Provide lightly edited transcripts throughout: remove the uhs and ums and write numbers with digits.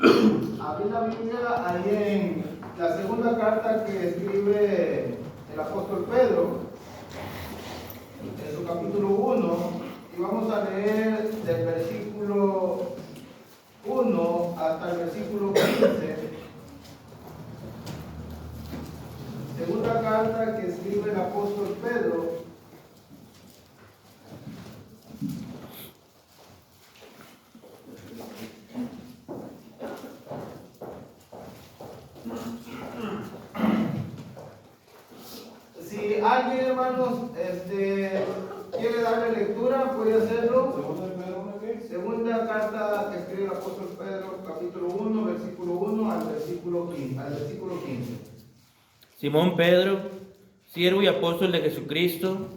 Abrí la Biblia ahí en la segunda carta que escribe el apóstol Pedro, en su capítulo 1, y vamos a leer del versículo 1 hasta el versículo 15. Segunda carta que escribe el apóstol Pedro. Si alguien, hermanos, quiere darle lectura, puede hacerlo. Segunda carta que escribe el apóstol Pedro, capítulo 1, versículo 1 al versículo 15. Simón Pedro, siervo y apóstol de Jesucristo,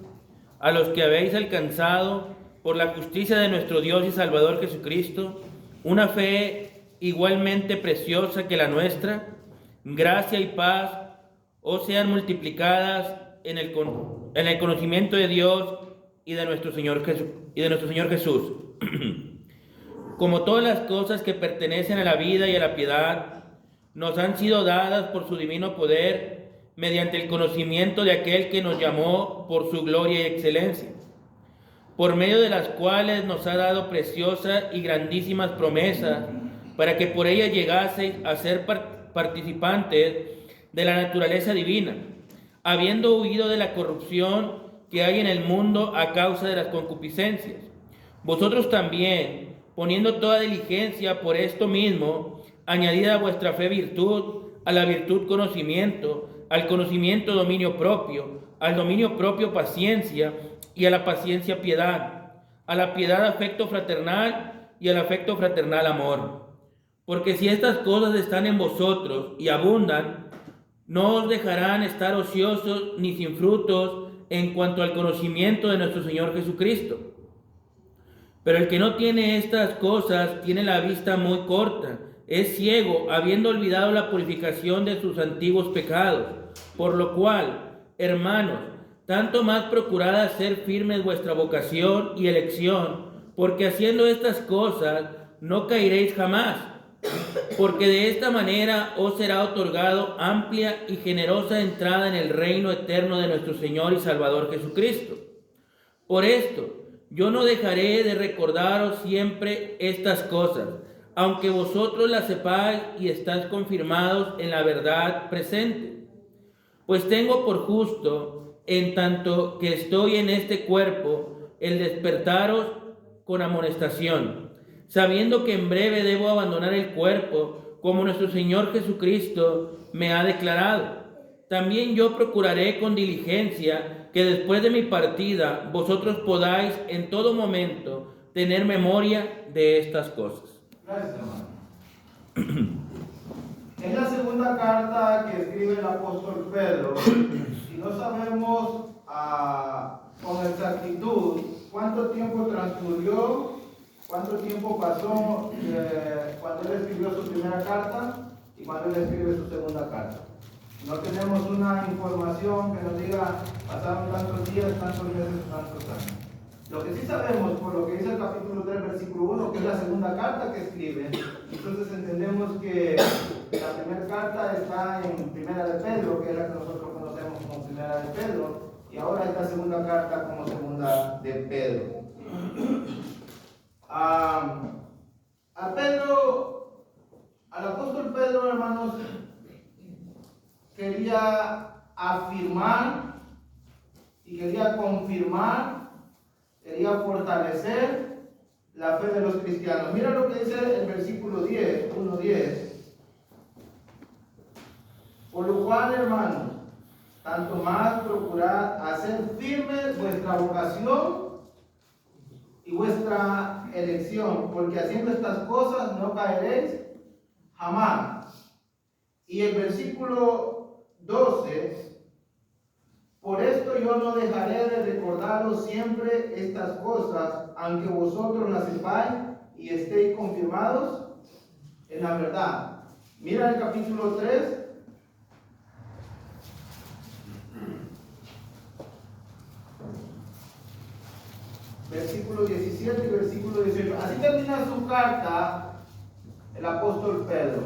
a los que habéis alcanzado por la justicia de nuestro Dios y Salvador Jesucristo, una fe igualmente preciosa que la nuestra, gracia y paz os sean multiplicadas en el conocimiento de Dios y de nuestro Señor Jesús. Como todas las cosas que pertenecen a la vida y a la piedad, nos han sido dadas por su divino poder, mediante el conocimiento de aquel que nos llamó por su gloria y excelencia, por medio de las cuales nos ha dado preciosas y grandísimas promesas, para que por ellas llegaseis a ser participantes de la naturaleza divina, habiendo huido de la corrupción que hay en el mundo a causa de las concupiscencias. Vosotros también, poniendo toda diligencia por esto mismo, añadida a vuestra fe virtud, a la virtud conocimiento, al conocimiento dominio propio, al dominio propio paciencia, y a la paciencia piedad, a la piedad afecto fraternal, y al afecto fraternal amor. Porque si estas cosas están en vosotros y abundan, no os dejarán estar ociosos ni sin frutos en cuanto al conocimiento de nuestro Señor Jesucristo. Pero el que no tiene estas cosas tiene la vista muy corta, es ciego, habiendo olvidado la purificación de sus antiguos pecados. Por lo cual, hermanos, tanto más procurad hacer firmes vuestra vocación y elección, porque haciendo estas cosas no caeréis jamás, porque de esta manera os será otorgado amplia y generosa entrada en el reino eterno de nuestro Señor y Salvador Jesucristo. Por esto, yo no dejaré de recordaros siempre estas cosas, aunque vosotros las sepáis y estáis confirmados en la verdad presente. Pues tengo por justo, en tanto que estoy en este cuerpo, el despertaros con amonestación, sabiendo que en breve debo abandonar el cuerpo, como nuestro Señor Jesucristo me ha declarado. También yo procuraré con diligencia que después de mi partida vosotros podáis en todo momento tener memoria de estas cosas. Gracias, hermano. Es la segunda carta que escribe el apóstol Pedro, y no sabemos con exactitud cuánto tiempo transcurrió, cuánto tiempo pasó cuando él escribió su primera carta y cuando él escribe su segunda carta. No tenemos una información que nos diga pasaron tantos días, tantos meses, tantos años. Lo que sí sabemos, por lo que dice el capítulo 3, versículo 1, que es la segunda carta que escribe, entonces entendemos que la primera carta está en Primera de Pedro, que es la que nosotros conocemos como Primera de Pedro, y ahora esta segunda carta como Segunda de Pedro. Al apóstol Pedro, hermanos, quería afirmar y quería confirmar, quería fortalecer la fe de los cristianos. Mira lo que dice el versículo 10, 1:10. Por lo cual, hermanos, tanto más procurad hacer firme vuestra vocación y vuestra elección, porque haciendo estas cosas no caeréis jamás. Y el versículo 12, por esto yo no dejaré de recordaros siempre estas cosas, aunque vosotros las sepáis y estéis confirmados en la verdad. Mira el capítulo 3. Versículo 17 y versículo 18. Así termina su carta el el apóstol Pedro.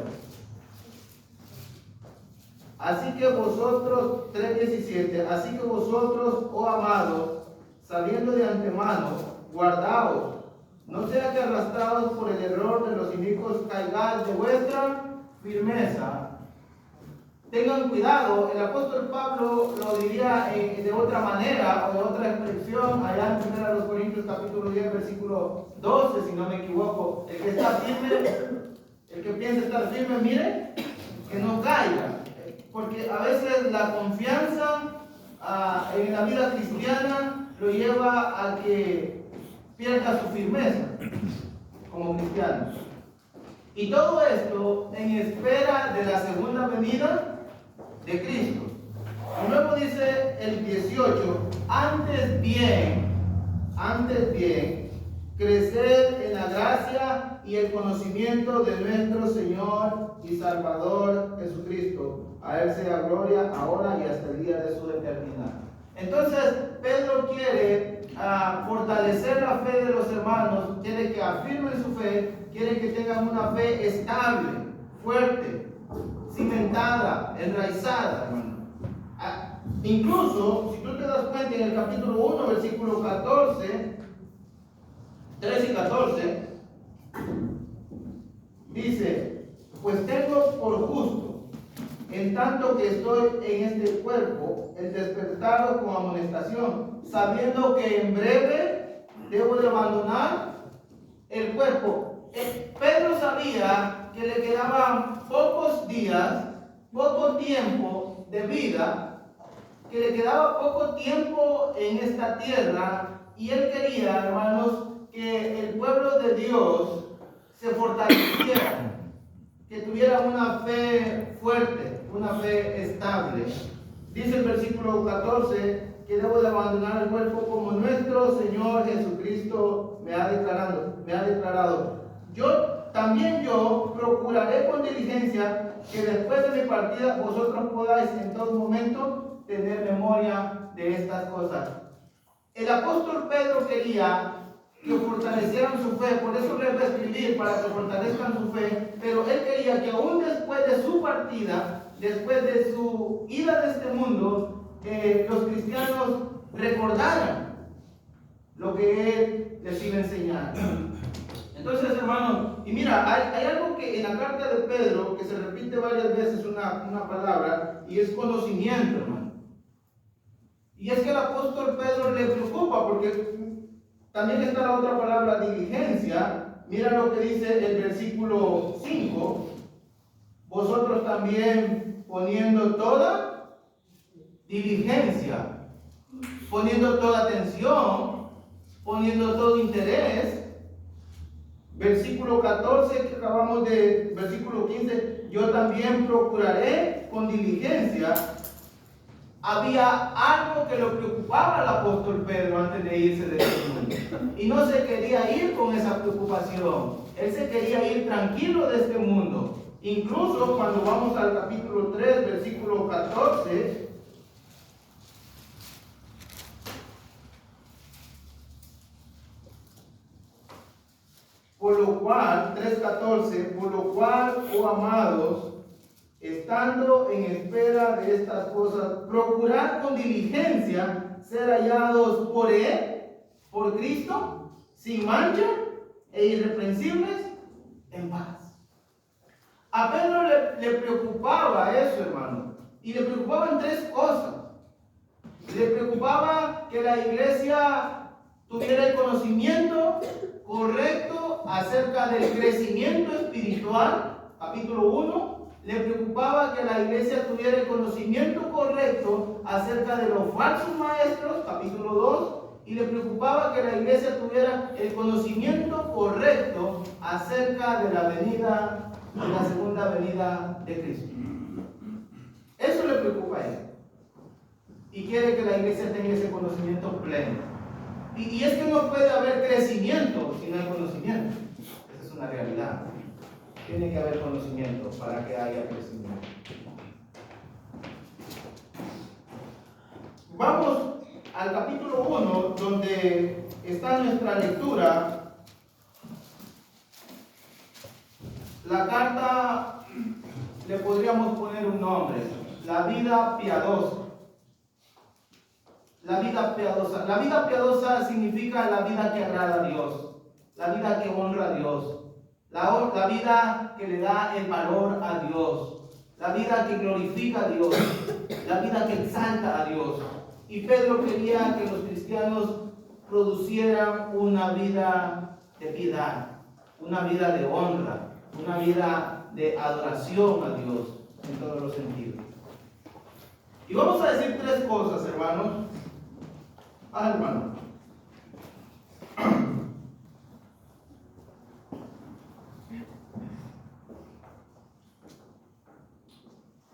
Así que vosotros, 3:17, así que vosotros, oh amados, sabiendo de antemano, guardaos, no sea que arrastrados por el error de los inicuos caigáis de vuestra firmeza. Tengan cuidado, el apóstol Pablo lo diría de otra manera o de otra expresión allá en 1 Corintios capítulo 10 versículo 12, si no me equivoco. El que está firme, el que piensa estar firme, mire, que no caiga. Porque a veces la confianza en la vida cristiana lo lleva a que pierda su firmeza como cristiano. Y todo esto en espera de la segunda venida de Cristo. Y luego dice el 18, antes bien, crecer en la gracia y el conocimiento de nuestro Señor y Salvador Jesucristo. A Él sea gloria ahora y hasta el día de su eternidad. Entonces, Pedro quiere fortalecer la fe de los hermanos, quiere que afirmen su fe, quiere que tengan una fe estable, fuerte, cimentada, enraizada, hermano. Incluso, si tú te das cuenta en el capítulo 1, versículo 14, 13 y 14, dice, pues tengo por justo, en tanto que estoy en este cuerpo, el despertaros con amonestación, sabiendo que en breve debo de abandonar el cuerpo. Pedro sabía que le quedaban pocos días, poco tiempo de vida, que le quedaba poco tiempo en esta tierra, y él quería, hermanos, que el pueblo de Dios se fortaleciera, que tuviera una fe fuerte, una fe estable. Dice el versículo 14 que debo de abandonar el cuerpo como nuestro Señor Jesucristo me ha declarado. También yo procuraré con diligencia que después de mi partida vosotros podáis en todo momento tener memoria de estas cosas. El apóstol Pedro quería que fortalecieran su fe, por eso les va a escribir para que fortalezcan su fe, pero él quería que aún después de su partida, después de su ida de este mundo, los cristianos recordaran lo que él les iba a enseñar. Entonces, hermanos, y mira, hay algo que en la carta de Pedro, que se repite varias veces una palabra, y es conocimiento, hermano. Y es que el apóstol Pedro le preocupa, porque también está la otra palabra, diligencia. Mira lo que dice el versículo 5. Vosotros también poniendo toda diligencia, poniendo toda atención, poniendo todo interés. Versículo 14 que acabamos de, versículo 15, yo también procuraré con diligencia. Había algo que lo preocupaba al apóstol Pedro antes de irse de este mundo. Y no se quería ir con esa preocupación. Él se quería ir tranquilo de este mundo. Incluso cuando vamos al capítulo 3, versículo 14, por lo cual, 3:14, por lo cual, oh amados, estando en espera de estas cosas, procurad con diligencia ser hallados por Él, por Cristo, sin mancha e irreprensibles, en paz. A Pedro le preocupaba eso, hermano, y le preocupaban tres cosas. Le preocupaba que la iglesia tuviera el conocimiento correcto acerca del crecimiento espiritual, capítulo 1. Le preocupaba que la iglesia tuviera el conocimiento correcto acerca de los falsos maestros, capítulo 2. Y le preocupaba que la iglesia tuviera el conocimiento correcto acerca de la venida, de la segunda venida de Cristo. Eso le preocupa a él. Y quiere que la iglesia tenga ese conocimiento pleno. Y es que no puede haber crecimiento si no hay conocimiento. Esa es una realidad. Tiene que haber conocimiento para que haya crecimiento. Vamos al capítulo 1, donde está nuestra lectura. La carta le podríamos poner un nombre: la vida piadosa. La vida piadosa. La vida piadosa significa la vida que agrada a Dios, la vida que honra a Dios, la vida que le da el valor a Dios, la vida que glorifica a Dios, la vida que exalta a Dios. Y Pedro quería que los cristianos producieran una vida de piedad, una vida de honra, una vida de adoración a Dios en todos los sentidos. Y vamos a decir tres cosas, hermanos. Hermano.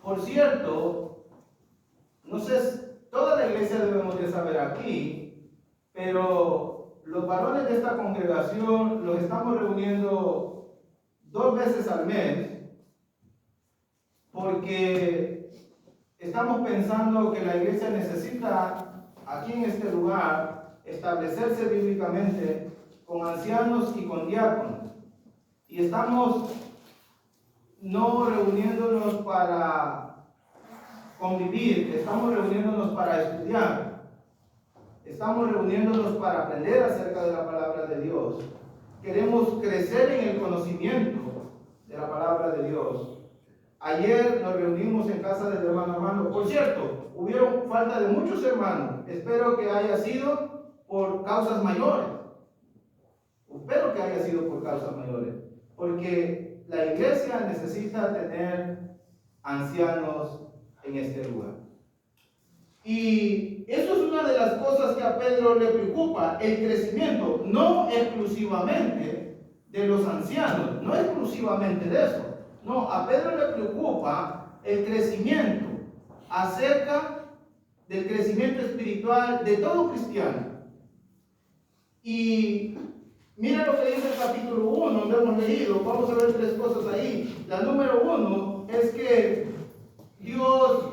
Por cierto, no sé, toda la iglesia debemos de saber aquí, pero los varones de esta congregación los estamos reuniendo 2 veces al mes, porque estamos pensando que la iglesia necesita aquí en este lugar establecerse bíblicamente con ancianos y con diáconos. Y estamos no reuniéndonos para convivir, estamos reuniéndonos para estudiar, estamos reuniéndonos para aprender acerca de la palabra de Dios. Queremos crecer en el conocimiento de la palabra de Dios. Ayer nos reunimos en casa del hermano Armando. Por cierto, hubieron falta de muchos hermanos. Espero que haya sido por causas mayores. Espero que haya sido por causas mayores. Porque la iglesia necesita tener ancianos en este lugar. Y eso es una de las cosas que a Pedro le preocupa, el crecimiento, no exclusivamente de los ancianos, no exclusivamente de eso. No, a Pedro le preocupa el crecimiento acerca del crecimiento espiritual de todo cristiano. Y mira lo que dice el capítulo 1, donde hemos leído. Vamos a ver 3 cosas ahí. La número 1 es que Dios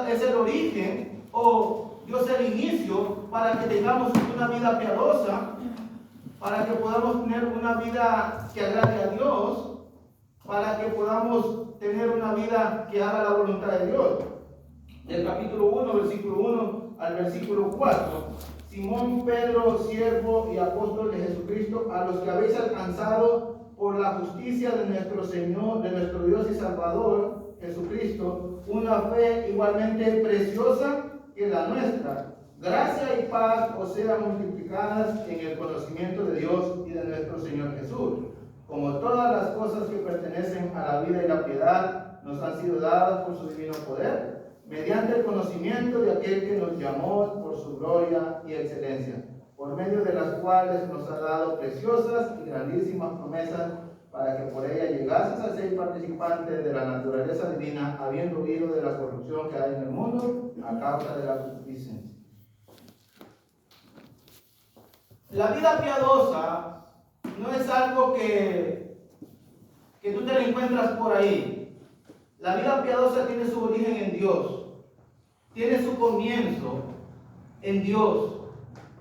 es el origen, o Dios es el inicio para que tengamos una vida piadosa, para que podamos tener una vida que agrade a Dios, para que podamos tener una vida que haga la voluntad de Dios. Del capítulo 1, versículo 1 al versículo 4. Simón Pedro, siervo y apóstol de Jesucristo, a los que habéis alcanzado por la justicia de nuestro Señor, de nuestro Dios y Salvador, Jesucristo, una fe igualmente preciosa que la nuestra. Gracia y paz os sean multiplicadas en el conocimiento de Dios y de nuestro Señor Jesús. Como todas las cosas que pertenecen a la vida y la piedad nos han sido dadas por su divino poder, mediante el conocimiento de aquel que nos llamó por su gloria y excelencia, por medio de las cuales nos ha dado preciosas y grandísimas promesas, para que por ella llegases a ser participante de la naturaleza divina, habiendo huido de la corrupción que hay en el mundo a causa de la concupiscencia. La vida piadosa no es algo que tú te lo encuentras por ahí. La vida piadosa tiene su origen en Dios, tiene su comienzo en Dios.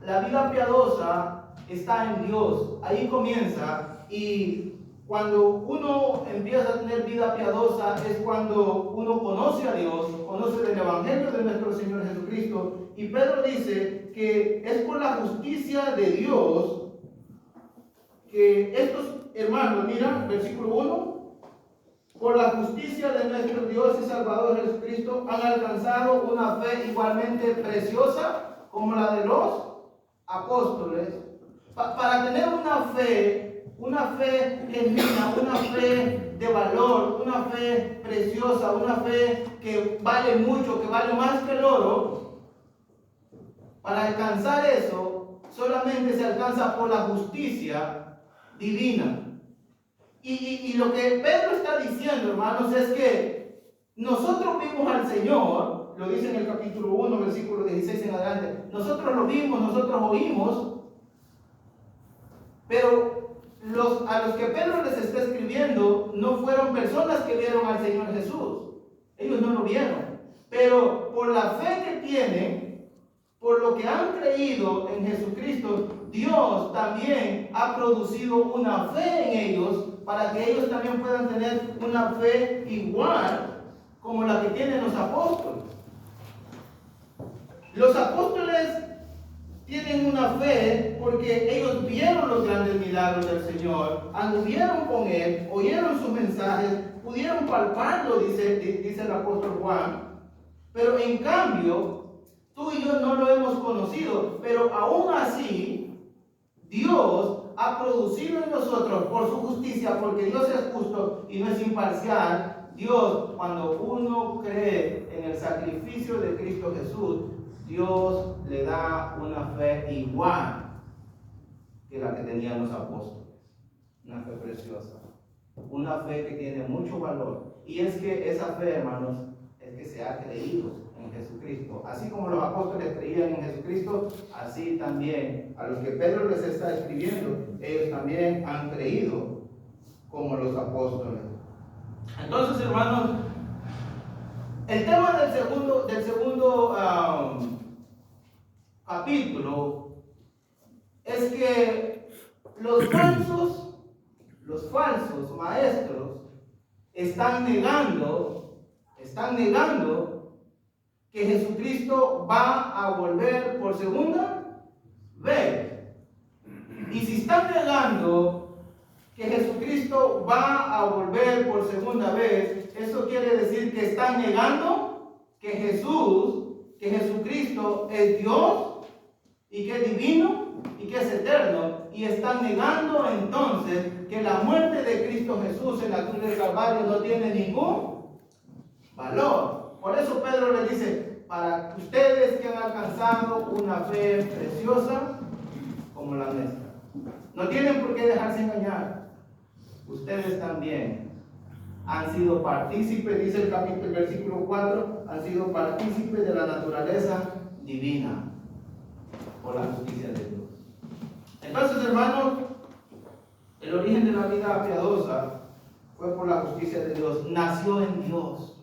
La vida piadosa está en Dios, ahí comienza. Y cuando uno empieza a tener vida piadosa es cuando uno conoce a Dios, conoce del Evangelio de nuestro Señor Jesucristo. Y Pedro dice que es por la justicia de Dios que estos hermanos, mira, versículo 1, por la justicia de nuestro Dios y Salvador Jesucristo, han alcanzado una fe igualmente preciosa como la de los apóstoles. Para tener una fe genuina, una fe de valor, una fe preciosa, una fe que vale mucho, que vale más que el oro, para alcanzar eso, solamente se alcanza por la justicia divina. Y lo que Pedro está diciendo, hermanos, es que nosotros vimos al Señor, lo dice en el capítulo 1, versículo 16 en adelante, nosotros lo vimos, nosotros oímos, pero a los que Pedro les está escribiendo no fueron personas que vieron al Señor Jesús, ellos no lo vieron, pero por la fe que tienen, por lo que han creído en Jesucristo, Dios también ha producido una fe en ellos para que ellos también puedan tener una fe igual como la que tienen los apóstoles. Los apóstoles tienen una fe porque ellos vieron los grandes milagros del Señor, anduvieron con Él, oyeron sus mensajes, pudieron palparlo, dice el apóstol Juan. Pero en cambio, tú y yo no lo hemos conocido, pero aún así, Dios ha producido en nosotros por su justicia, porque Dios es justo y no es imparcial. Dios, cuando uno cree en el sacrificio de Cristo Jesús, Dios le da una fe igual que la que tenían los apóstoles. Una fe preciosa. Una fe que tiene mucho valor. Y es que esa fe, hermanos, es que se ha creído en Jesucristo. Así como los apóstoles creían en Jesucristo, así también a los que Pedro les está escribiendo, ellos también han creído como los apóstoles. Entonces, hermanos, el tema del segundo capítulo es que los falsos maestros están negando que Jesucristo va a volver por segunda vez. Y si están negando que Jesucristo va a volver por segunda vez, eso quiere decir que están negando que Jesucristo es Dios y que es divino y que es eterno. Y están negando entonces que la muerte de Cristo Jesús en la cruz del Calvario no tiene ningún valor. Por eso Pedro le dice, para ustedes que han alcanzado una fe preciosa como la nuestra, no tienen por qué dejarse engañar. Ustedes también han sido partícipes, dice el versículo 4, han sido partícipes de la naturaleza divina por la justicia de Dios. Entonces, hermanos, el origen de la vida piadosa fue por la justicia de Dios. Nació en Dios.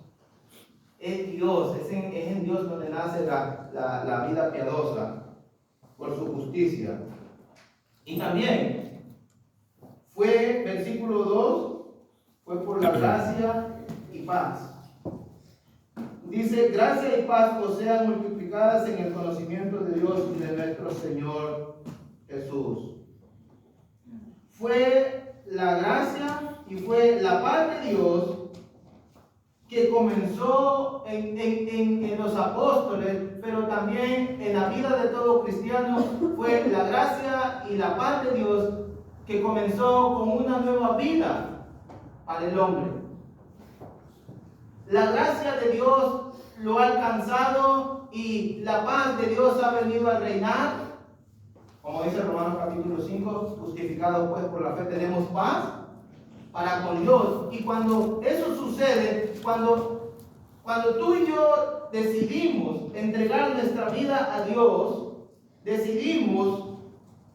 Es Dios, es en Dios donde nace la vida piadosa por su justicia. Y también fue, versículo 2, fue por la gracia y paz. Dice, gracia y paz os sean multiplicadas en el conocimiento de Dios y de nuestro Señor Jesús. Fue la gracia y fue la paz de Dios que comenzó en los apóstoles, pero también en la vida de todo cristiano. Fue la gracia y la paz de Dios que comenzó con una nueva vida para el hombre. La gracia de Dios lo ha alcanzado y la paz de Dios ha venido a reinar. Como dice Romanos capítulo 5, justificados pues por la fe tenemos paz para con Dios. Y cuando eso sucede, cuando tú y yo decidimos entregar nuestra vida a Dios, decidimos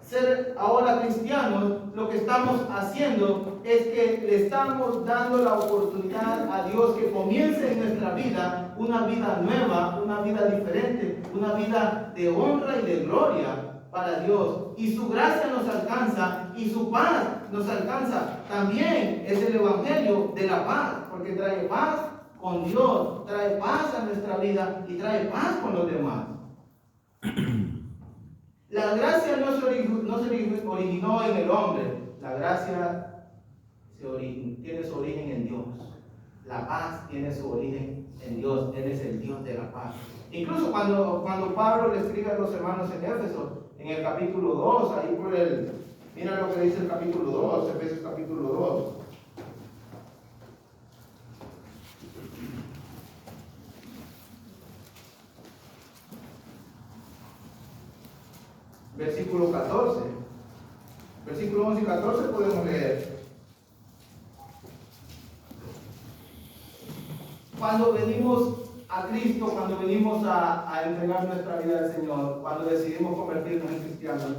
ser ahora cristianos, lo que estamos haciendo es que le estamos dando la oportunidad a Dios que comience en nuestra vida una vida nueva, una vida diferente, una vida de honra y de gloria para Dios. Y su gracia nos alcanza y su paz nos alcanza. También es el evangelio de la paz, porque trae paz con Dios, trae paz a nuestra vida y trae paz con los demás. La gracia no se originó en el hombre. La gracia tiene su origen en Dios. La paz tiene su origen en Dios. Él es el Dios de la paz. Incluso cuando Pablo le escribe a los hermanos en Éfeso, en el capítulo 2, ahí mira lo que dice el capítulo 2, Efesios capítulo 2. Versículo 14. Versículo 11 y 14 podemos leer. Cuando venimos a Cristo, cuando venimos a entregar nuestra vida al Señor, cuando decidimos convertirnos en cristianos,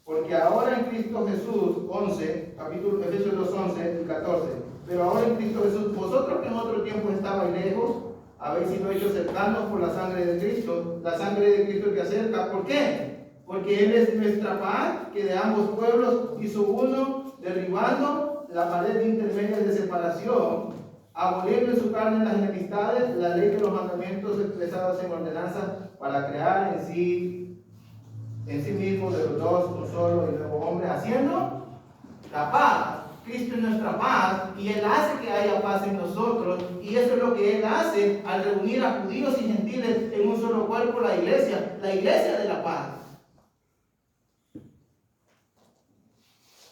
porque ahora en Cristo Jesús, 11, capítulo Efesios 2, 11 y 14, pero ahora en Cristo Jesús, vosotros que en otro tiempo estabais lejos, habéis sido hechos cercanos por la sangre de Cristo, la sangre de Cristo que acerca. ¿Por qué? Porque Él es nuestra paz, que de ambos pueblos hizo uno, derribando la pared intermedia de separación, aboliendo en su carne las enemistades, la ley de los mandamientos expresados en ordenanza, para crear en sí mismo de los dos un solo y nuevo hombre, haciendo la paz. Cristo es nuestra paz y Él hace que haya paz en nosotros, y eso es lo que Él hace al reunir a judíos y gentiles en un solo cuerpo, la iglesia de la paz.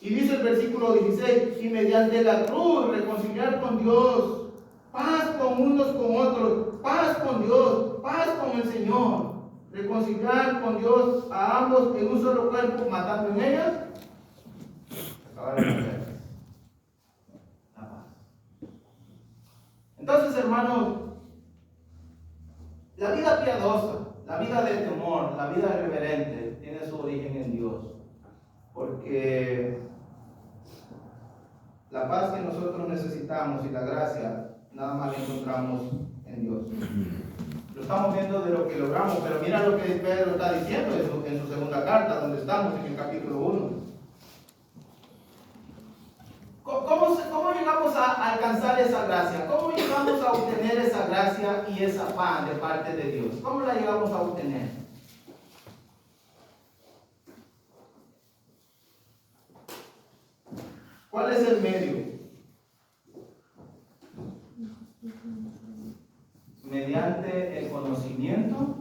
Y dice el versículo 16, y mediante la cruz reconciliar con Dios, paz con unos con otros, paz con Dios, paz con el Señor, reconciliar con Dios a ambos en un solo cuerpo, matando en ellas, acabar la paz. Entonces, hermanos, la vida piadosa, la vida de temor, la vida reverente, tiene su origen en Dios, porque la paz que nosotros necesitamos y la gracia, nada más la encontramos en Dios. Lo estamos viendo de lo que logramos, pero mira lo que Pedro está diciendo en su segunda carta, donde estamos en el capítulo 1. ¿Cómo llegamos a alcanzar esa gracia? ¿Cómo llegamos a obtener esa gracia y esa paz de parte de Dios? ¿Cómo la llegamos a obtener? ¿Cuál es el medio? Mediante el conocimiento.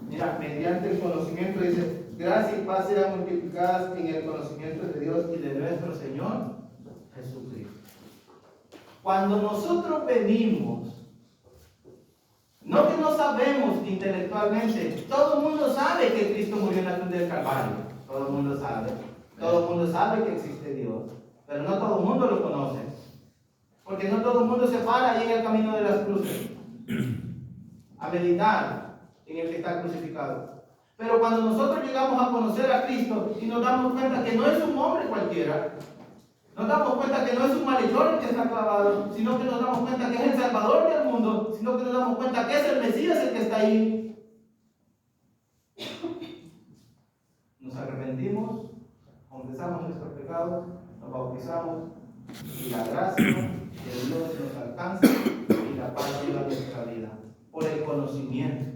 Mira, mediante el conocimiento dice, gracia y paz sean multiplicadas en el conocimiento de Dios y de nuestro Señor Jesucristo. Cuando nosotros venimos, no que no sabemos intelectualmente, todo el mundo sabe que Cristo murió en la cruz del Calvario, todo el mundo sabe que existe Dios, pero no todo el mundo lo conoce, porque no todo el mundo se para ahí en el camino de las cruces a meditar en el que está crucificado. Pero cuando nosotros llegamos a conocer a Cristo y nos damos cuenta que no es un hombre cualquiera, nos damos cuenta que no es un malhechor el que está clavado, sino que nos damos cuenta que es el Salvador del mundo, sino que nos damos cuenta que es el Mesías el que está ahí, nos arrepentimos, confesamos nuestros pecados, nos bautizamos y la gracia de Dios nos alcanza y la paz llega a nuestra vida por el conocimiento.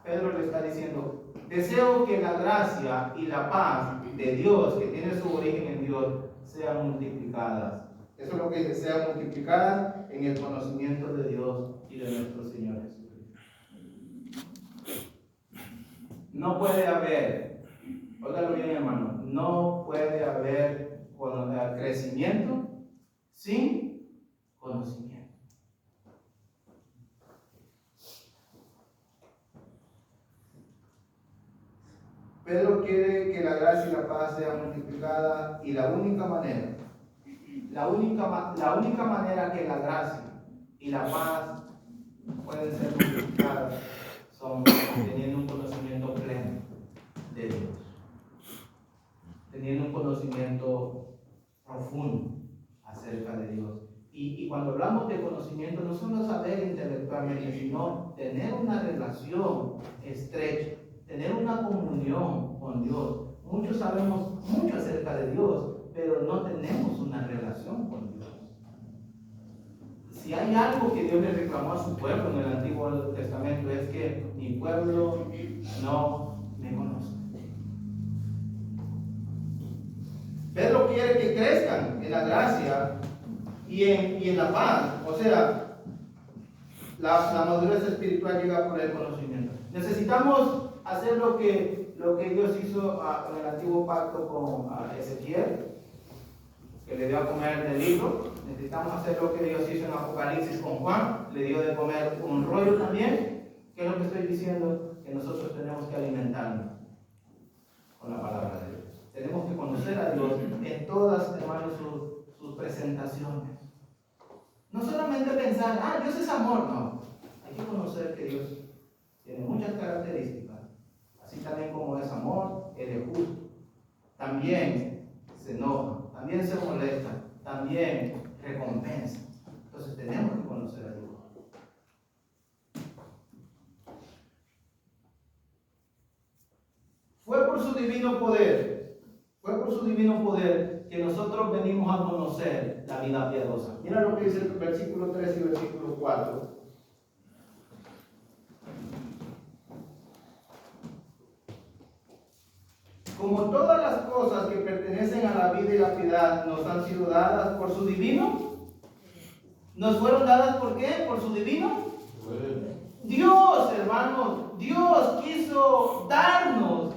Pedro le está diciendo, deseo que la gracia y la paz de Dios, que tiene su origen en Dios, sean multiplicadas. Eso es lo que dice, sean multiplicadas en el conocimiento de Dios y de nuestro Señor Jesucristo. No puede haber, óigalo bien, hermano, no puede haber crecimiento sin conocimiento. Pedro quiere que la gracia y la paz sean multiplicadas, y la única manera que la gracia y la paz pueden ser multiplicadas son teniendo un conocimiento pleno de Dios, teniendo un conocimiento profundo acerca de Dios. Y cuando hablamos de conocimiento, no solo saber intelectualmente, sino tener una relación estrecha, tener una comunión con Dios. Muchos sabemos mucho acerca de Dios, pero no tenemos una relación con Dios. Si hay algo que Dios le reclamó a su pueblo en el Antiguo Testamento, es que mi pueblo no me conoce. Pedro quiere que crezcan en la gracia y en la paz. O sea, la madurez espiritual llega por el conocimiento. Necesitamos hacer lo que Dios hizo en el antiguo pacto con Ezequiel, que le dio a comer del libro. Necesitamos hacer lo que Dios hizo en Apocalipsis con Juan, le dio de comer un rollo también. ¿Qué es lo que estoy diciendo? Que nosotros tenemos que alimentarnos con la palabra de Dios. Tenemos que conocer a Dios en todas, hermanos, sus presentaciones. No solamente pensar, Dios es amor, no. Hay que conocer que Dios tiene muchas características. Así también como es amor, Él es justo. También se enoja, también se molesta, también recompensa. Entonces tenemos que conocer a Dios. Fue por su divino poder, fue por su divino poder que nosotros venimos a conocer la vida piadosa. Mira lo que dice el versículo 3 y versículo 4. Como todas las cosas que pertenecen a la vida y la piedad nos han sido dadas por su divino, ¿nos fueron dadas por qué? ¿Por su divino? Dios, hermanos, Dios quiso darnos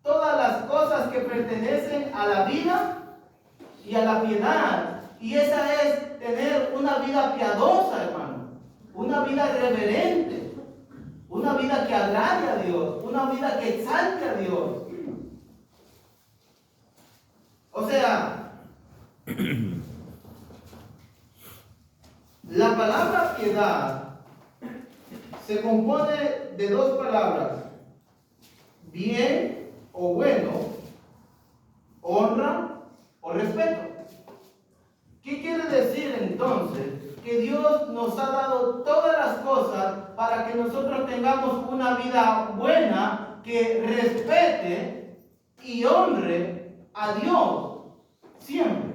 todas las cosas que pertenecen a la vida y a la piedad. Y esa es tener una vida piadosa, hermano. Una vida reverente. Una vida que agrade a Dios. Una vida que exalte a Dios. O sea, la palabra piedad se compone de dos palabras: bien o bueno, honra o respeto. ¿Qué quiere decir entonces? Que Dios nos ha dado todas las cosas para que nosotros tengamos una vida buena que respete y honre a Dios siempre.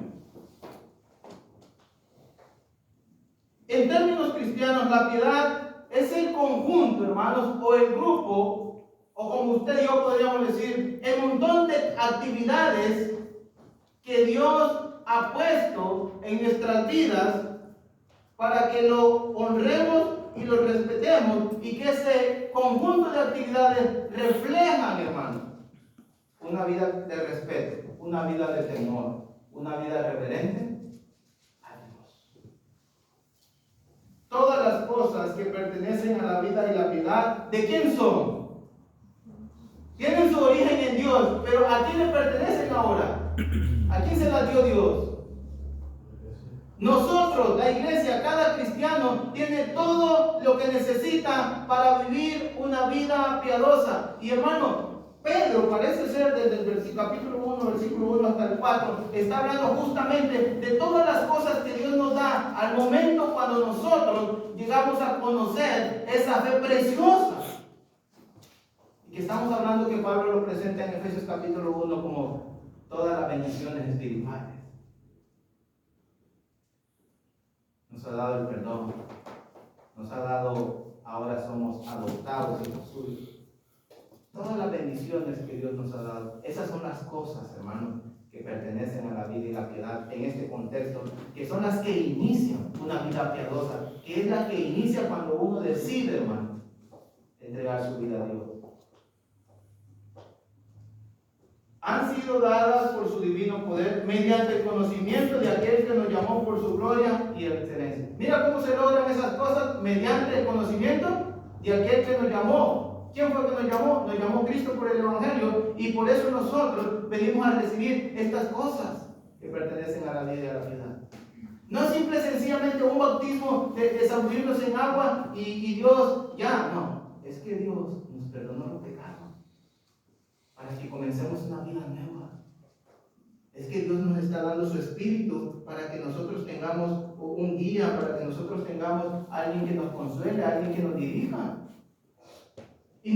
En términos cristianos, la piedad es el conjunto, hermanos, o el grupo, o como usted y yo podríamos decir, el montón de actividades que Dios ha puesto en nuestras vidas para que lo honremos y lo respetemos, y que ese conjunto de actividades reflejan, hermanos, una vida de respeto, una vida de temor, una vida reverente a Dios. Todas las cosas que pertenecen a la vida y la piedad, ¿de quién son? Tienen su origen en Dios, pero ¿a quién le pertenecen ahora? ¿A quién se las dio Dios? Nosotros, la iglesia, cada cristiano tiene todo lo que necesita para vivir una vida piadosa. Y hermano, Pedro parece ser desde el capítulo 1, versículo 1 hasta el 4, está hablando justamente de todas las cosas que Dios nos da al momento cuando nosotros llegamos a conocer esa fe preciosa. Y que estamos hablando que Pablo lo presenta en Efesios capítulo 1 como todas las bendiciones espirituales. Nos ha dado el perdón, nos ha dado, ahora somos adoptados hijos suyos. Todas las bendiciones que Dios nos ha dado, esas son las cosas, hermanos, que pertenecen a la vida y la piedad en este contexto, que son las que inician una vida piadosa, que es la que inicia cuando uno decide, hermano, entregar su vida a Dios. Han sido dadas por su divino poder mediante el conocimiento de aquel que nos llamó por su gloria y excelencia. Mira cómo se logran esas cosas mediante el conocimiento de aquel que nos llamó. ¿Quién fue que nos llamó? Nos llamó Cristo por el Evangelio, y por eso nosotros venimos a recibir estas cosas que pertenecen a la vida y a la piedad. No es simple sencillamente un bautismo de zambulirnos en agua y Dios ya, no. Es que Dios nos perdonó los pecados para que comencemos una vida nueva. Es que Dios nos está dando su espíritu para que nosotros tengamos un guía, para que nosotros tengamos alguien que nos consuele, alguien que nos dirija. Y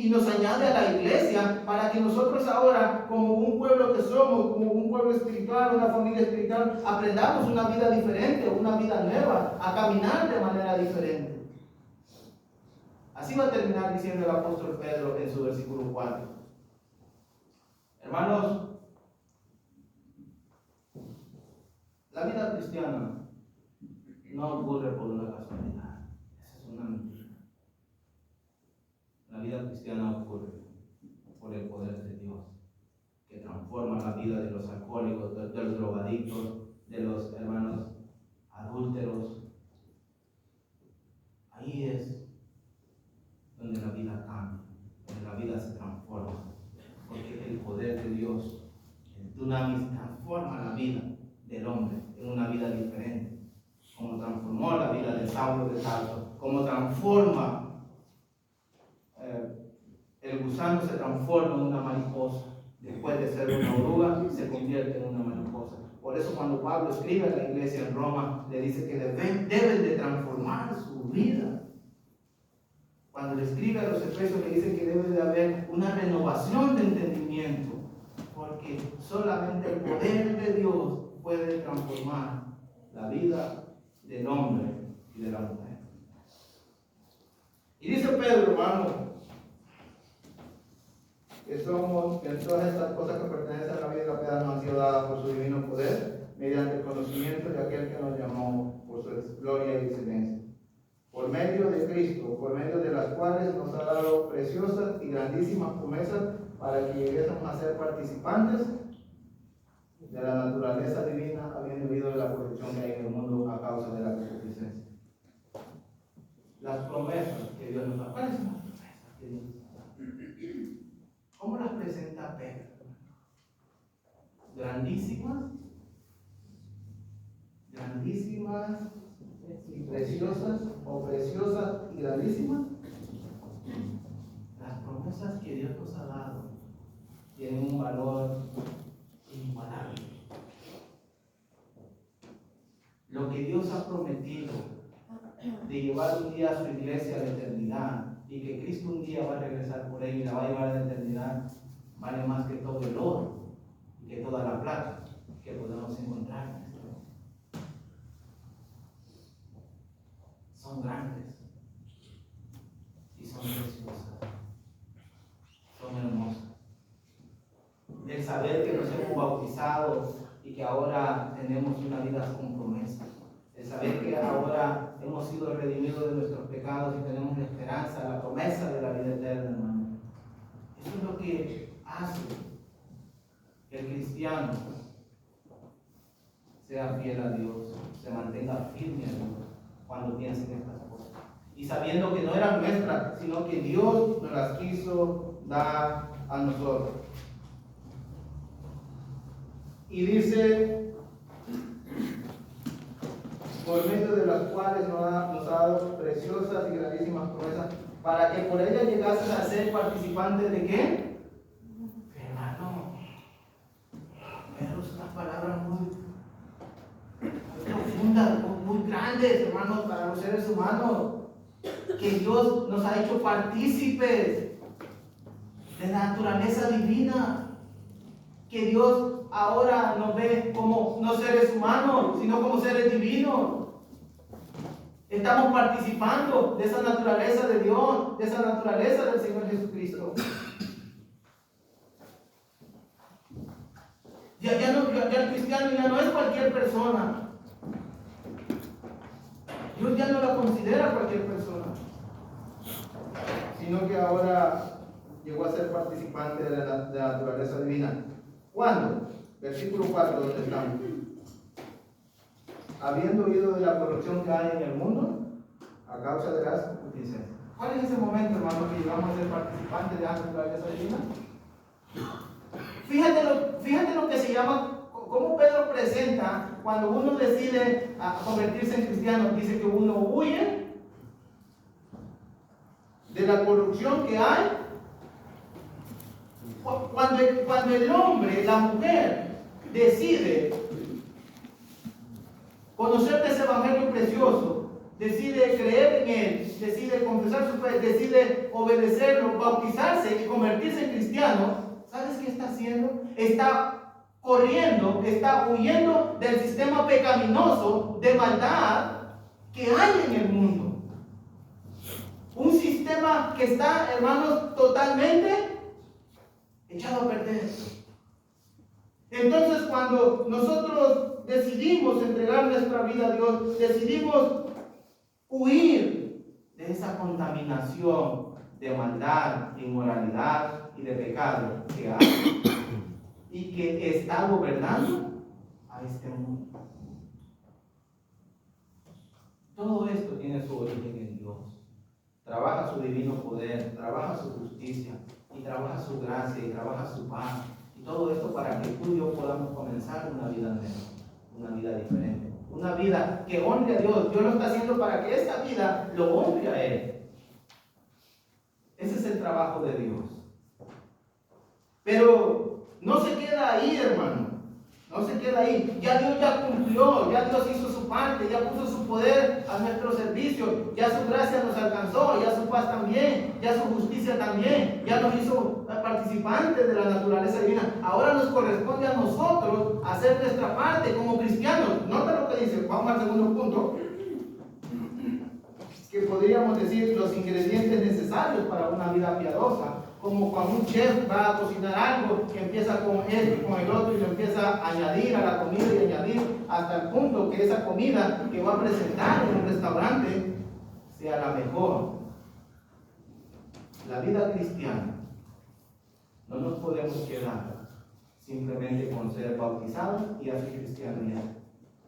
nos añade a la iglesia para que nosotros ahora, como un pueblo que somos, como un pueblo espiritual, una familia espiritual, aprendamos una vida diferente, una vida nueva, a caminar de manera diferente. Así va a terminar diciendo el apóstol Pedro en su versículo 4. Hermanos, la vida cristiana no ocurre por una casualidad. Esa es una mentira. La vida cristiana ocurre por el poder de Dios, que transforma la vida de los alcohólicos, de los drogadictos, de los hermanos adúlteros. Ahí es donde la vida cambia, donde la vida se transforma. Porque el poder de Dios, el dunamis, transforma la vida del hombre en una vida diferente. Como transformó la vida de Saulo de Tarso, como transforma el gusano, se transforma en una mariposa. Después de ser una oruga, se convierte en una mariposa. Por eso cuando Pablo escribe a la iglesia en Roma, le dice que deben de transformar su vida. cuando le escribe a los Efesios, le dice que debe de haber una renovación de entendimiento, porque solamente el poder de Dios puede transformar la vida del hombre y de la mujer. Y dice Pedro, hermano, que todas estas cosas que pertenecen a la vida y la piedad nos han sido dadas por su divino poder, mediante el conocimiento de aquel que nos llamó por su gloria y excelencia, por medio de Cristo, por medio de las cuales nos ha dado preciosas y grandísimas promesas para que lleguemos a ser participantes de la naturaleza divina, habiendo oído de la corrupción que hay en el mundo a causa de la concupiscencia. Las promesas que Dios nos da. ¿Cuáles son las promesas que Dios nos da? ¿Cómo las presenta Pedro? Grandísimas y preciosas, o preciosas y grandísimas. Las promesas que Dios nos ha dado tienen un valor inigualable. Lo que Dios ha prometido de llevar un día a su iglesia a la eternidad, y que Cristo un día va a regresar por ella y la va a llevar a la eternidad, vale más que todo el oro y que toda la plata que podemos encontrar en este mundo. Son grandes y son preciosas, son hermosas. El saber que nos hemos bautizado y que ahora tenemos una vida con promesa, el saber que ahora hemos sido redimidos de nuestros pecados y tenemos la esperanza, la promesa de la vida eterna, hermano. Eso es lo que hace que el cristiano sea fiel a Dios, se mantenga firme a Dios cuando piensa en estas cosas. Y sabiendo que no eran nuestras, sino que Dios nos las quiso dar a nosotros. Y dice, por medio de las cuales nos ha dado preciosas y grandísimas promesas, para que por ellas llegases a ser participantes de ¿qué? Hermano, pero es una palabra muy profundas, muy grandes, hermanos, para los seres humanos, que Dios nos ha hecho partícipes de la naturaleza divina, que Dios ahora nos ve como no seres humanos, sino como seres divinos. Estamos participando de esa naturaleza de Dios, de esa naturaleza del Señor Jesucristo. Ya el cristiano ya no es cualquier persona. Dios ya no la considera cualquier persona, sino que ahora llegó a ser participante de la naturaleza divina. ¿Cuándo? Versículo 4, donde estamos. Habiendo oído de la corrupción que hay en el mundo a causa de las concupiscencias. ¿Cuál es ese momento, hermano, que llegamos a ser participantes de la naturaleza divina? Fíjate lo que se llama, cómo Pedro presenta cuando uno decide a convertirse en cristiano. Dice que uno huye de la corrupción que hay. Cuando el hombre, la mujer, decide conocer de ese evangelio precioso, decide creer en él, decide confesar su fe, decide obedecerlo, bautizarse y convertirse en cristiano, ¿sabes qué está haciendo? Está corriendo, está huyendo del sistema pecaminoso de maldad que hay en el mundo. Un sistema que está, hermanos, totalmente echado a perder. Entonces, cuando nosotros decidimos entregar nuestra vida a Dios, decidimos huir de esa contaminación de maldad, de inmoralidad y de pecado que hay y que está gobernando a este mundo. Todo esto tiene su origen en Dios. Trabaja su divino poder, trabaja su justicia, y trabaja su gracia, y trabaja su paz. Y todo esto para que tú y yo podamos comenzar una vida nueva, una vida diferente. Una vida que honre a Dios. Dios lo está haciendo para que esta vida lo honre a Él. Ese es el trabajo de Dios. Pero no se queda ahí, hermano. No se queda ahí. Ya Dios ya cumplió, ya Dios hizo su parte, ya puso su poder a nuestro servicio, ya su gracia nos alcanzó, ya su paz también, ya su justicia también, ya nos hizo participantes de la naturaleza divina. Ahora nos corresponde a nosotros hacer nuestra parte como cristianos. Nota lo que dice, vamos al segundo punto, que podríamos decir los ingredientes necesarios para una vida piadosa. Como cuando un chef va a cocinar algo, que empieza con esto y con el otro y lo empieza a añadir a la comida y añadir hasta el punto que esa comida que va a presentar en un restaurante sea la mejor. La vida cristiana, no nos podemos quedar simplemente con ser bautizados y hacer cristianidad.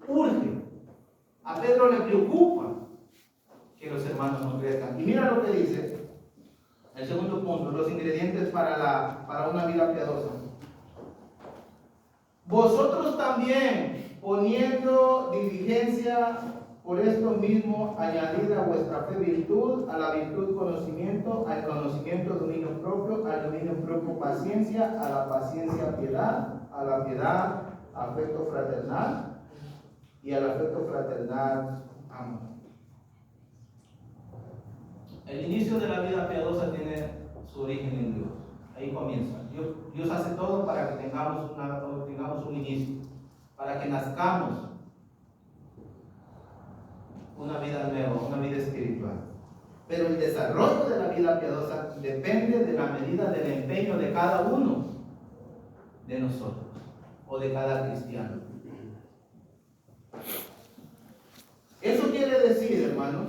Urge. A Pedro le preocupa que los hermanos no crezcan. Y mira lo que dice. El segundo punto, los ingredientes para una vida piadosa. Vosotros también, poniendo diligencia por esto mismo, añadid a vuestra fe virtud, a la virtud conocimiento, al conocimiento dominio propio, al dominio propio paciencia, a la paciencia piedad, a la piedad afecto fraternal y al afecto fraternal amor. El inicio de la vida piadosa tiene su origen en Dios. Ahí comienza. Dios hace todo para que tengamos un inicio, para que nazcamos una vida nueva, una vida espiritual. Pero el desarrollo de la vida piadosa depende de la medida del empeño de cada uno de nosotros o de cada cristiano. Eso quiere decir, hermanos,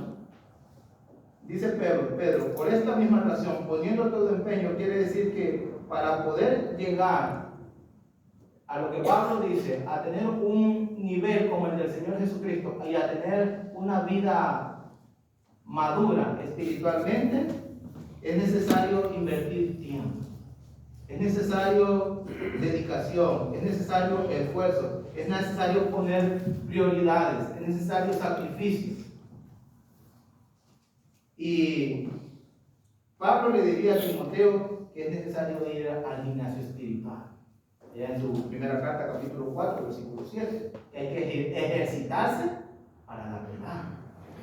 dice Pedro, por esta misma razón, poniendo todo empeño, quiere decir que para poder llegar a lo que Pablo dice, a tener un nivel como el del Señor Jesucristo y a tener una vida madura espiritualmente, es necesario invertir tiempo, es necesario dedicación, es necesario esfuerzo, es necesario poner prioridades, es necesario sacrificios. Y Pablo le diría a Timoteo que es necesario ir al gimnasio espiritual. Ya en su primera carta, capítulo 4, versículo 7, que hay que ejercitarse para la verdad.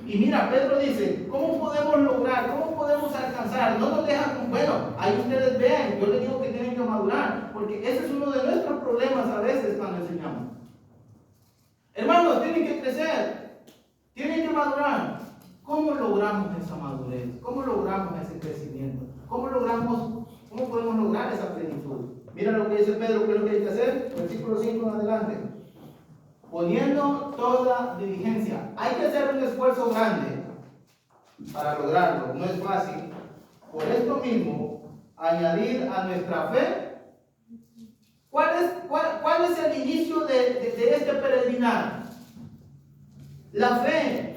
Y mira, Pedro dice, ¿cómo podemos lograr? ¿Cómo podemos alcanzar? No nos dejan, bueno, ahí ustedes vean, yo les digo que tienen que madurar, porque ese es uno de nuestros problemas a veces cuando enseñamos. Hermanos, tienen que crecer, tienen que madurar. ¿Cómo logramos esa madurez? ¿Cómo logramos ese crecimiento? ¿Cómo podemos lograr esa plenitud? Mira lo que dice Pedro, ¿qué es lo que hay que hacer? Versículo 5 en adelante. Poniendo toda diligencia. Hay que hacer un esfuerzo grande para lograrlo. No es fácil. Por esto mismo, añadir a nuestra fe. ¿Cuál es el inicio de este peregrinar? La fe.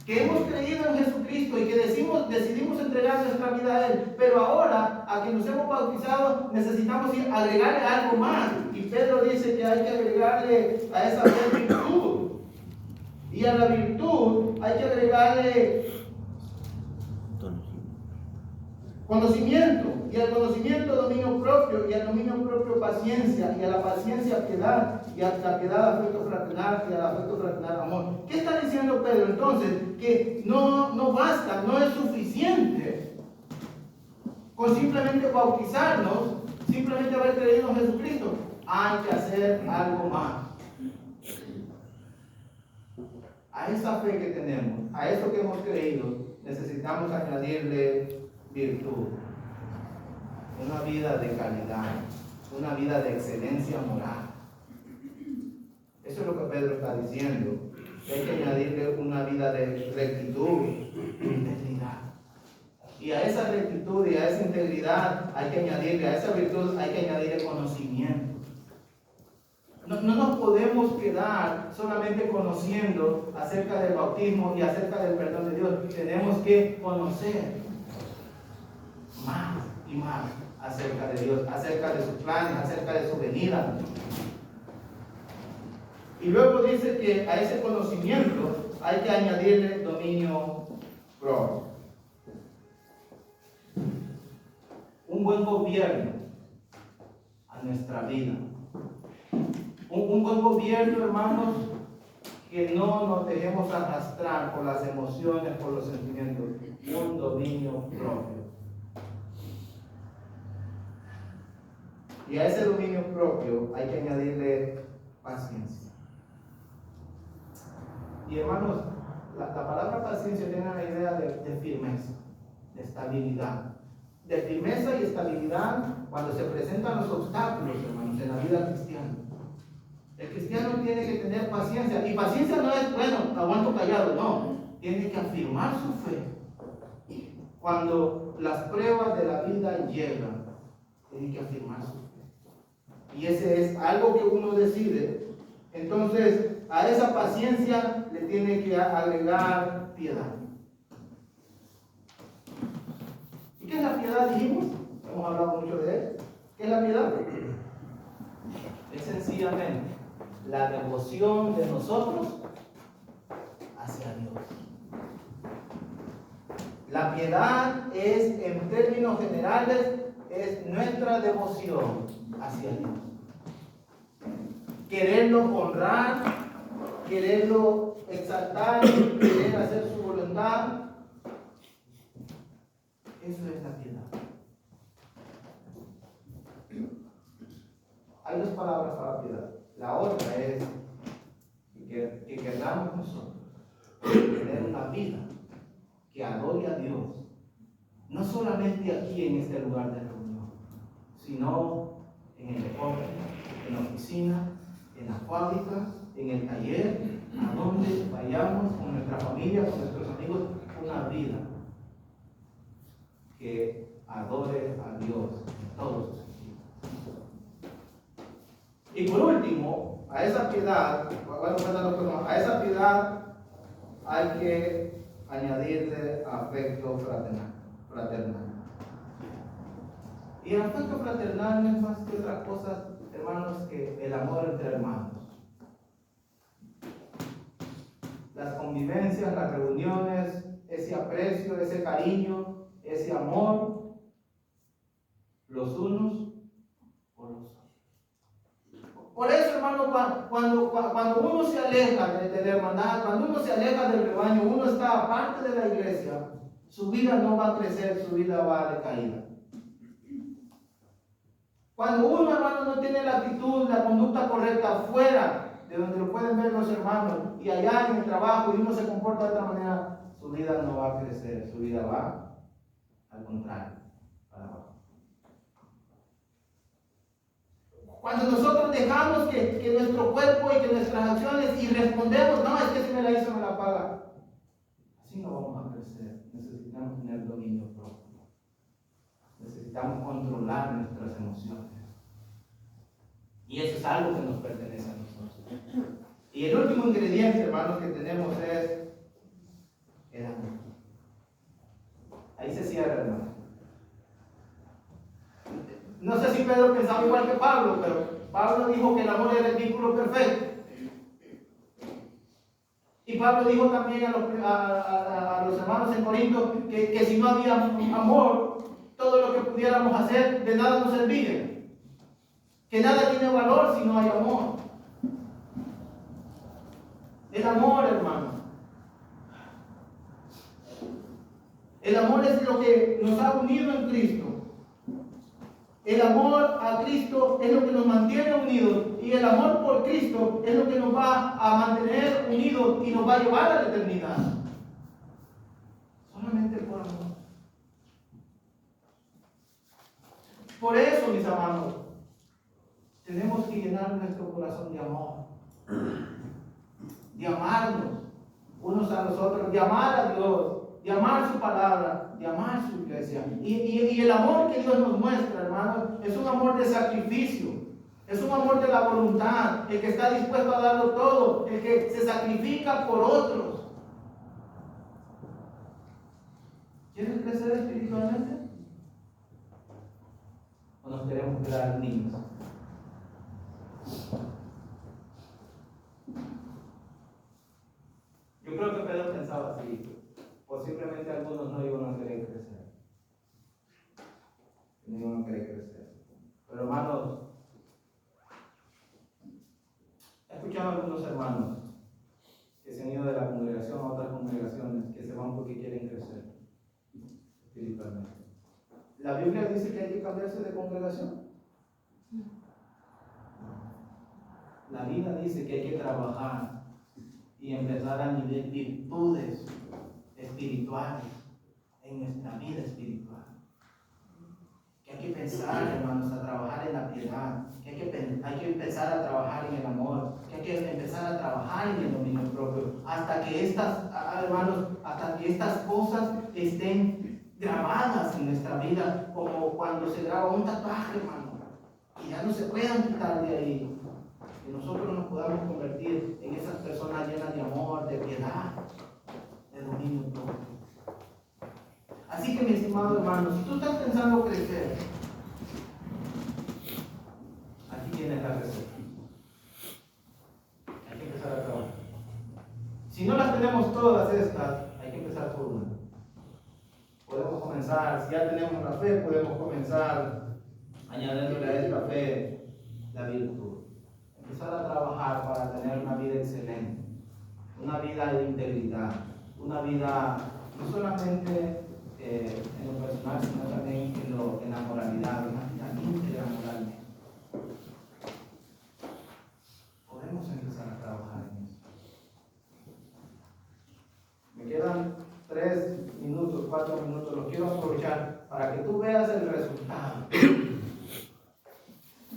Que hemos creído en Jesucristo y que decidimos entregar nuestra vida a Él, pero ahora, a que nos hemos bautizado, necesitamos agregarle algo más. Y Pedro dice que hay que agregarle a esa fe virtud. Y a la virtud hay que agregarle conocimiento. Y al conocimiento dominio propio, y al dominio propio paciencia, y a la paciencia piedad, y a la piedad afecto fraternal, y al afecto fraternal amor. ¿Qué está diciendo Pedro entonces? Que no basta, no es suficiente con simplemente bautizarnos, simplemente haber creído en Jesucristo. Hay que hacer algo más. A esa fe que tenemos, a eso que hemos creído, necesitamos añadirle virtud. Una vida de calidad, una vida de excelencia moral. Eso es lo que Pedro está diciendo. Hay que añadirle una vida de rectitud, integridad. Y a esa rectitud y a esa integridad hay que añadirle, a esa virtud hay que añadirle conocimiento. No nos podemos quedar solamente conociendo acerca del bautismo y acerca del perdón de Dios. Tenemos que conocer más y más acerca de Dios, acerca de sus planes, acerca de su venida. Y luego dice que a ese conocimiento hay que añadirle dominio propio. Un buen gobierno a nuestra vida. Un buen gobierno, hermanos, que no nos dejemos arrastrar por las emociones, por los sentimientos. Un dominio propio. Y a ese dominio propio hay que añadirle paciencia. Y hermanos, la palabra paciencia tiene la idea de firmeza, de estabilidad. De firmeza y estabilidad cuando se presentan los obstáculos, hermanos, en la vida cristiana. El cristiano tiene que tener paciencia. Y paciencia no es, bueno, aguanto callado, no. Tiene que afirmar su fe. Cuando las pruebas de la vida llegan, tiene que afirmar su fe. Y ese es algo que uno decide. Entonces, a esa paciencia le tiene que agregar piedad. ¿Y qué es la piedad? Dijimos, hemos hablado mucho de él. ¿Qué es la piedad? Es sencillamente la devoción de nosotros hacia Dios. La piedad es, en términos generales, es nuestra devoción hacia Dios. Quererlo honrar, quererlo exaltar, querer hacer su voluntad. Eso es la piedad. Hay dos palabras para piedad. La otra es que queramos nosotros tener una vida que adore a Dios, no solamente aquí en este lugar de reunión, sino en el deporte, en la oficina, en la fábrica, en el taller, a donde vayamos con nuestra familia, con nuestros amigos, una vida que adore a Dios en todos sus sentidos. Y por último, a esa piedad hay que añadirle afecto fraternal. Y el afecto fraternal no es más que otra cosa, hermanos, que el amor entre hermanos. Las convivencias, las reuniones, ese aprecio, ese cariño, ese amor, los unos por los otros. Por eso, hermano, cuando uno se aleja de la hermandad, cuando uno se aleja del rebaño, uno está aparte de la iglesia, su vida no va a crecer, su vida va a decaer. Cuando uno, hermano, no tiene la actitud, la conducta correcta fuera de donde lo pueden ver los hermanos y allá en el trabajo, y uno se comporta de otra manera, su vida no va a crecer, su vida va al contrario, para abajo. Cuando nosotros dejamos que nuestro cuerpo y que nuestras acciones y respondemos, no, es que si me la hizo me la paga, así no vamos a crecer. Necesitamos tener dominio propio. Necesitamos controlar nuestras emociones. Y eso es algo que nos pertenece a nosotros. Y el último ingrediente, hermanos, que tenemos es el amor. Ahí se cierra, hermano. No sé si Pedro pensaba igual que Pablo, pero Pablo dijo que el amor era el vínculo perfecto. Y Pablo dijo también a los hermanos en Corinto que si no había amor, todo lo que pudiéramos hacer de nada nos serviría. Que nada tiene valor si no hay amor. El amor, hermano. El amor es lo que nos ha unido en Cristo. El amor a Cristo es lo que nos mantiene unidos. Y el amor por Cristo es lo que nos va a mantener unidos y nos va a llevar a la eternidad. Solamente por amor. Por eso, mis amados, tenemos que llenar nuestro corazón de amor. De amarnos unos a los otros, de amar a Dios, de amar su palabra, de amar su iglesia. Y el amor que Dios nos muestra, hermanos, es un amor de sacrificio, es un amor de la voluntad, el que está dispuesto a darlo todo, el que se sacrifica por otros. ¿Quieres crecer espiritualmente? ¿O nos queremos quedar niños? Yo creo que Pedro pensaba así. Posiblemente algunos no iban a querer crecer. No iban a querer crecer. Pero hermanos, escuchado a algunos hermanos que se han ido de la congregación a otras congregaciones, que se van porque quieren crecer espiritualmente. ¿La Biblia dice que hay que cambiarse de congregación? La Biblia dice que hay que trabajar y empezar a nivel virtudes espirituales en nuestra vida espiritual. Que hay que pensar, hermanos, a trabajar en la piedad, que hay que empezar a trabajar en el amor, que hay que empezar a trabajar en el dominio propio, hasta que estas cosas estén grabadas en nuestra vida, como cuando se graba un tatuaje, hermano, y ya no se puedan quitar de ahí. Que nosotros nos podamos convertir en esas personas llenas de amor, de piedad, de dominio propio. Así que, mi estimado hermano, si tú estás pensando crecer, aquí tienes la receta. Hay que empezar a trabajar. Si no las tenemos todas estas, hay que empezar por una. Podemos comenzar, si ya tenemos la fe, podemos comenzar añadiéndole a esta fe la virtud. Empezar a trabajar para tener una vida excelente, una vida de integridad, una vida no solamente en lo personal, sino también en la moralidad, una vida íntegra moralmente. Podemos empezar a trabajar en eso. Me quedan 3 minutos, 4 minutos, los quiero aprovechar para que tú veas el resultado.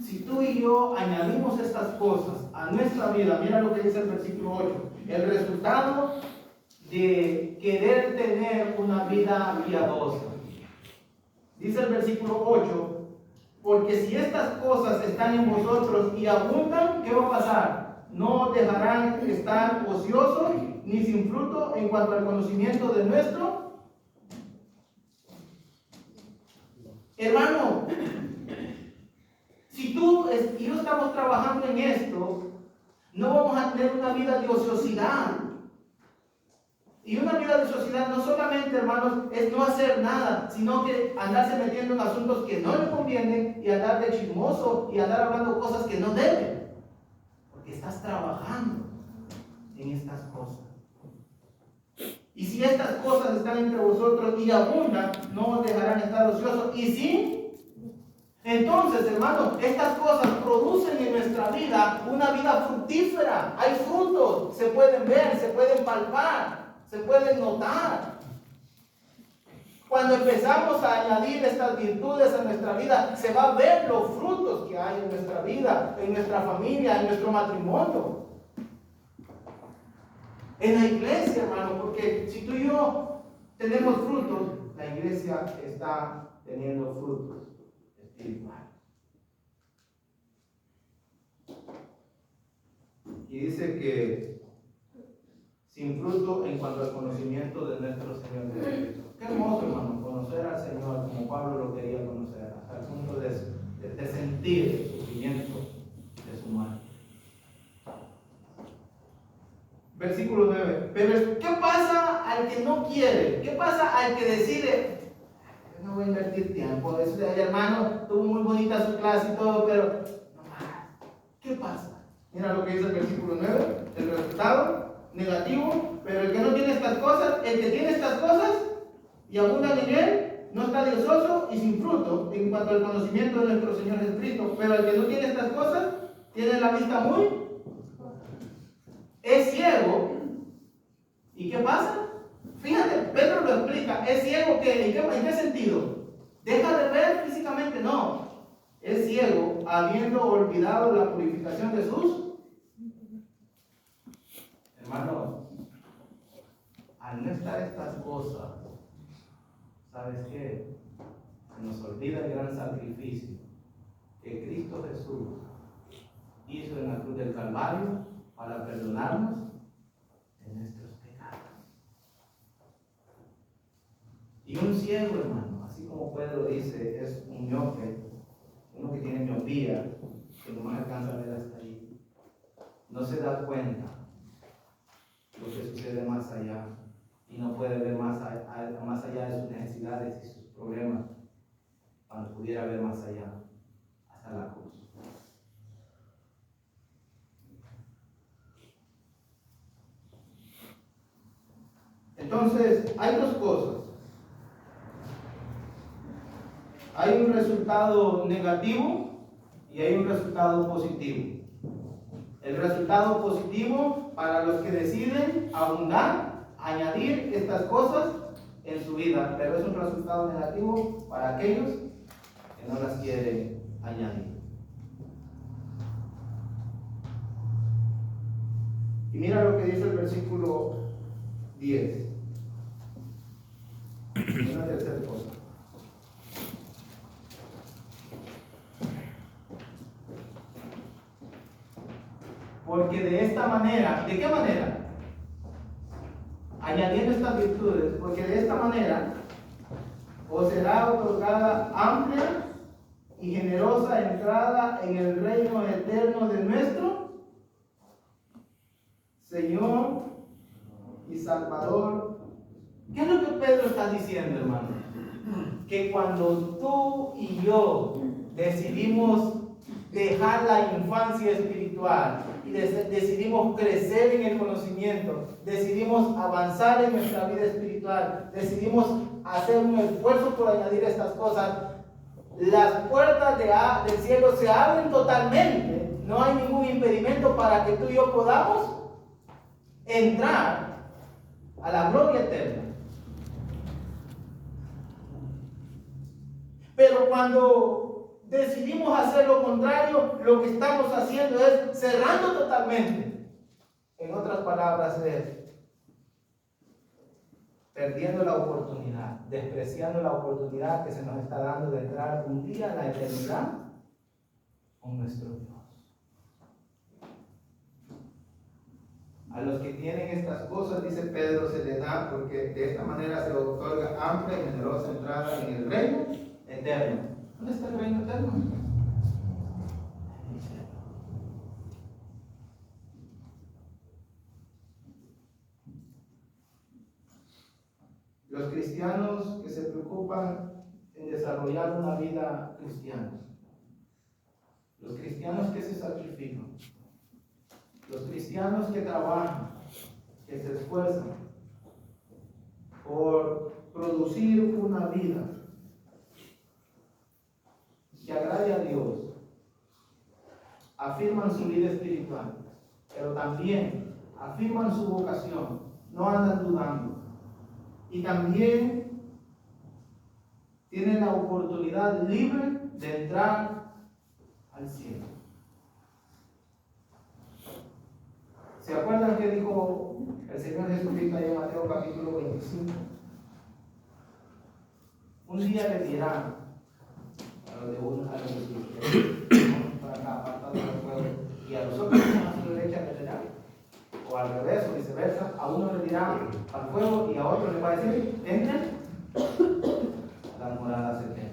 Si tú y yo añadimos estas cosas a nuestra vida, mira lo que dice el versículo 8, el resultado de querer tener una vida piadosa. Dice el versículo 8, porque si estas cosas están en vosotros y abundan, ¿qué va a pasar? No dejarán estar ociosos ni sin fruto en cuanto al conocimiento de nuestro hermano. Si tú y yo estamos trabajando en esto, no vamos a tener una vida de ociosidad. Y una vida de ociosidad no solamente, hermanos, es no hacer nada, sino que andarse metiendo en asuntos que no le convienen y andar de chismoso y andar hablando cosas que no deben. Porque estás trabajando en estas cosas. Y si estas cosas están entre vosotros y abundan, no os dejarán estar ociosos. Y si entonces, hermanos, estas cosas producen en nuestra vida una vida fructífera. Hay frutos, se pueden ver, se pueden palpar, se pueden notar. Cuando empezamos a añadir estas virtudes a nuestra vida, se va a ver los frutos que hay en nuestra vida, en nuestra familia, en nuestro matrimonio. En la iglesia, hermano, porque si tú y yo tenemos frutos, la iglesia está teniendo frutos espirituales. Y dice que sin fruto en cuanto al conocimiento de nuestro Señor Jesucristo. Qué hermoso, hermano, conocer al Señor como Pablo lo quería conocer, hasta el punto de sentir el sufrimiento de su muerte. Versículo 9. Pero ¿qué pasa al que no quiere? ¿Qué pasa al que decide? No voy a invertir tiempo. El hermano tuvo muy bonita su clase y todo, pero no más. ¿Qué pasa? Mira lo que dice el versículo 9. El resultado negativo. Pero el que no tiene estas cosas, el que tiene estas cosas y abundan en él, no está diososo y sin fruto en cuanto al conocimiento de nuestro Señor Jesucristo. Pero el que no tiene estas cosas, tiene la vista muy, es ciego. ¿Y qué pasa? Fíjate, Pedro lo explica. ¿Es ciego qué? ¿En qué sentido? ¿Deja de ver físicamente? No. Es ciego habiendo olvidado la purificación de sus hermanos. Al no estar estas cosas, ¿sabes qué? Se nos olvida el gran sacrificio que Cristo Jesús hizo en la cruz del Calvario para perdonarnos de nuestros pecados. Y un ciego, hermano, así como Pedro dice, es un miope, uno que tiene miopía, que nomás alcanza a ver hasta ahí. No se da cuenta de lo que sucede más allá y no puede ver más allá de sus necesidades y sus problemas, cuando pudiera ver más allá, hasta la cruz. Entonces, hay dos cosas. Hay un resultado negativo y hay un resultado positivo. El resultado positivo para los que deciden abundar, añadir estas cosas en su vida, pero es un resultado negativo para aquellos que no las quieren añadir. Y mira lo que dice el versículo 10. Una tercera cosa. Porque de esta manera, ¿de qué manera? Añadiendo estas virtudes, porque de esta manera os será otorgada amplia y generosa entrada en el reino eterno de nuestro Señor y Salvador. ¿Qué es lo que Pedro está diciendo, hermano? Que cuando tú y yo decidimos dejar la infancia espiritual y decidimos crecer en el conocimiento, decidimos avanzar en nuestra vida espiritual, decidimos hacer un esfuerzo por añadir estas cosas, las puertas del cielo se abren totalmente. No hay ningún impedimento para que tú y yo podamos entrar a la gloria eterna. Pero cuando decidimos hacer lo contrario, lo que estamos haciendo es cerrando totalmente. En otras palabras, es perdiendo la oportunidad, despreciando la oportunidad que se nos está dando de entrar un día a la eternidad con nuestro Dios. A los que tienen estas cosas, dice Pedro, se les da, porque de esta manera se otorga amplia y generosa entrada en el reino eterno. ¿Dónde está el reino eterno? Los cristianos que se preocupan en desarrollar una vida cristiana, los cristianos que se sacrifican, los cristianos que trabajan, que se esfuerzan por producir una vida que agrade a Dios, afirman su vida espiritual, pero también afirman su vocación, no andan dudando. Y también tienen la oportunidad libre de entrar al cielo. ¿Se acuerdan que dijo el Señor Jesucristo ahí en Mateo capítulo 25? Un día le dirán a los de sus para acá, apartados del fuego, y a los otros a su derecha le dirán, o al revés, o viceversa, a uno le dirá al fuego y a otro le va a decir, entren a las moradas eternas.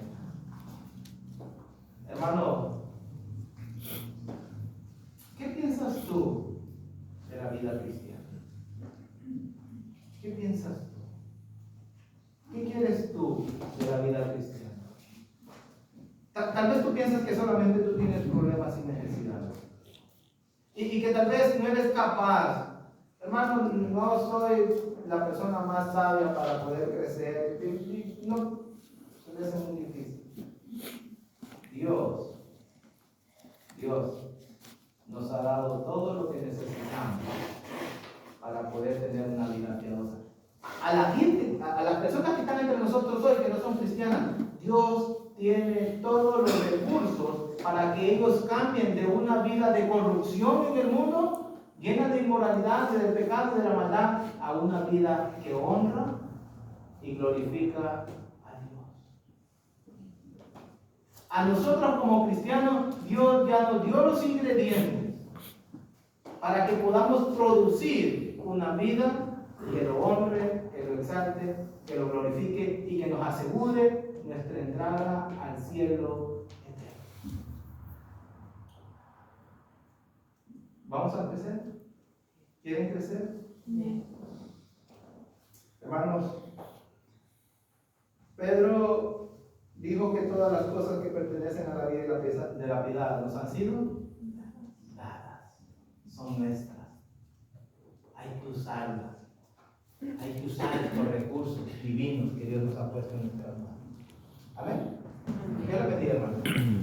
Hermano, ¿qué piensas tú de la vida cristiana? ¿Qué piensas tú? ¿Qué quieres tú de la vida cristiana? Tal vez tú piensas que solamente tú tienes problemas y necesidades. Y que tal vez no eres capaz. Hermano, no soy la persona más sabia para poder crecer. No, se me hace muy difícil. Dios nos ha dado todo lo que necesitamos para poder tener una vida piadosa. A la gente, a las personas que están entre nosotros hoy, que no son cristianas, Dios tiene todos los recursos para que ellos cambien de una vida de corrupción en el mundo, llena de inmoralidad, del pecado, de la maldad, a una vida que honra y glorifica a Dios. A nosotros como cristianos, Dios ya nos dio los ingredientes para que podamos producir una vida que lo honre, que lo exalte, que lo glorifique y que nos asegure nuestra entrada al cielo eterno. ¿Vamos a crecer? ¿Quieren crecer? Sí. Hermanos, Pedro dijo que todas las cosas que pertenecen a la vida de la piedad nos han sido dadas, son nuestras. Hay que usarlas. hay que usar estos recursos divinos que Dios nos ha puesto en nuestras manos. Amén. Dios le bendiga, hermano.